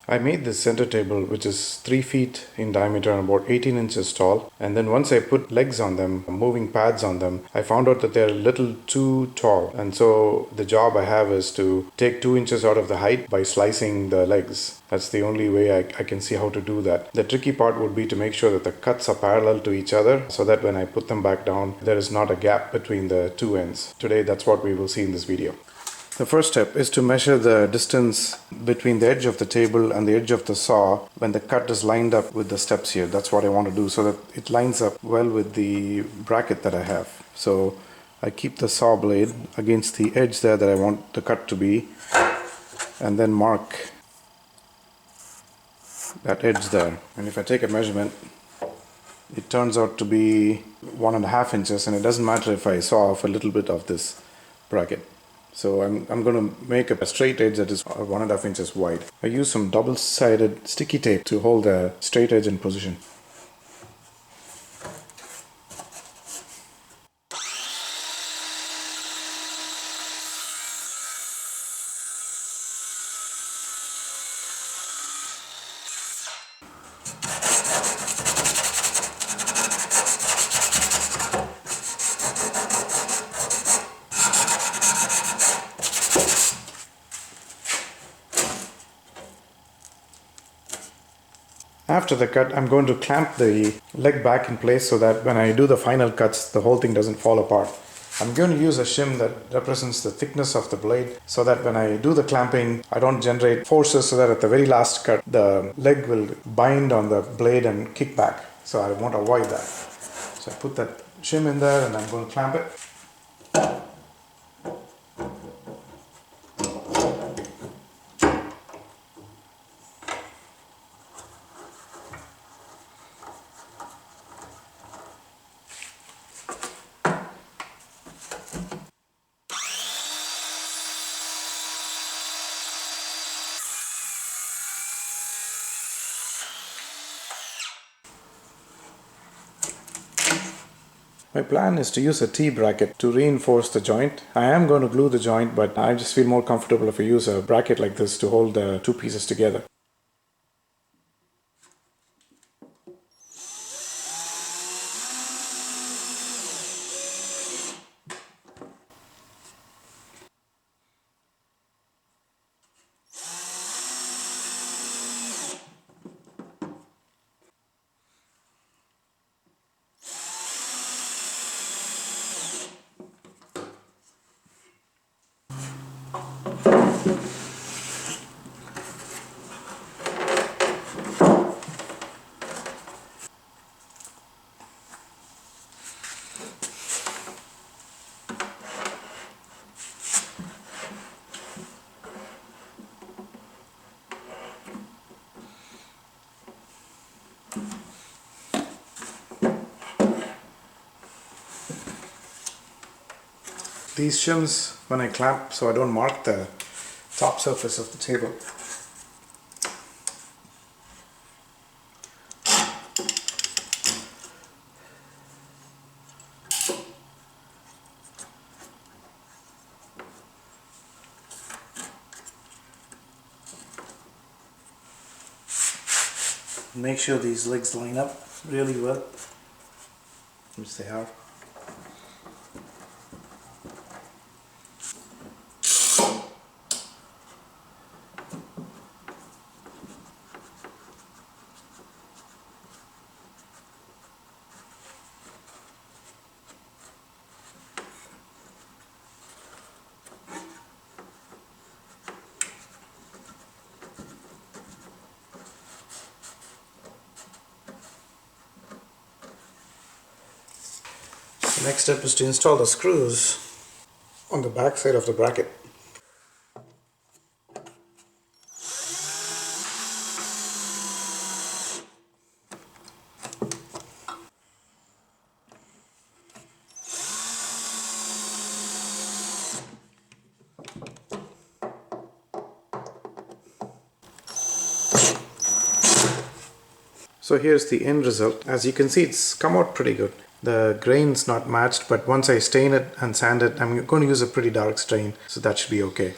I made this center table, which is 3 feet in diameter and about 18 inches tall. And then once I put legs on them, moving pads on them, I found out that they're a little too tall. And so the job I have is to take 2 inches out of the height by slicing the legs. That's the only way I can see how to do that. The tricky part would be to make sure that the cuts are parallel to each other so that when I put them back down, there is not a gap between the two ends. Today, that's what we will see in this video. The first step is to measure the distance between the edge of the table and the edge of the saw when the cut is lined up with the steps here. That's what I want to do so that it lines up well with the bracket that I have. So I keep the saw blade against the edge there that I want the cut to be, and then mark that edge there. And if I take a measurement, it turns out to be 1.5 inches, and it doesn't matter if I saw off a little bit of this bracket. So I'm going to make a straight edge that is 1.5 inches wide. I use some double-sided sticky tape to hold the straight edge in position. After the cut, I'm going to clamp the leg back in place so that when I do the final cuts, the whole thing doesn't fall apart. I'm going to use a shim that represents the thickness of the blade so that when I do the clamping, I don't generate forces so that at the very last cut, the leg will bind on the blade and kick back. So I want to avoid that. So I put that shim in there and I'm going to clamp it. My plan is to use a T-bracket to reinforce the joint. I am going to glue the joint, but I just feel more comfortable if I use a bracket like this to hold the two pieces together. These shims, when I clamp so I don't mark the top surface of the table. Make sure these legs line up really well, which they are. The next step is to install the screws on the back side of the bracket. So here's the end result. As you can see, it's come out pretty good. The grain's not matched, but once I stain it and sand it, I'm going to use a pretty dark stain, so that should be okay.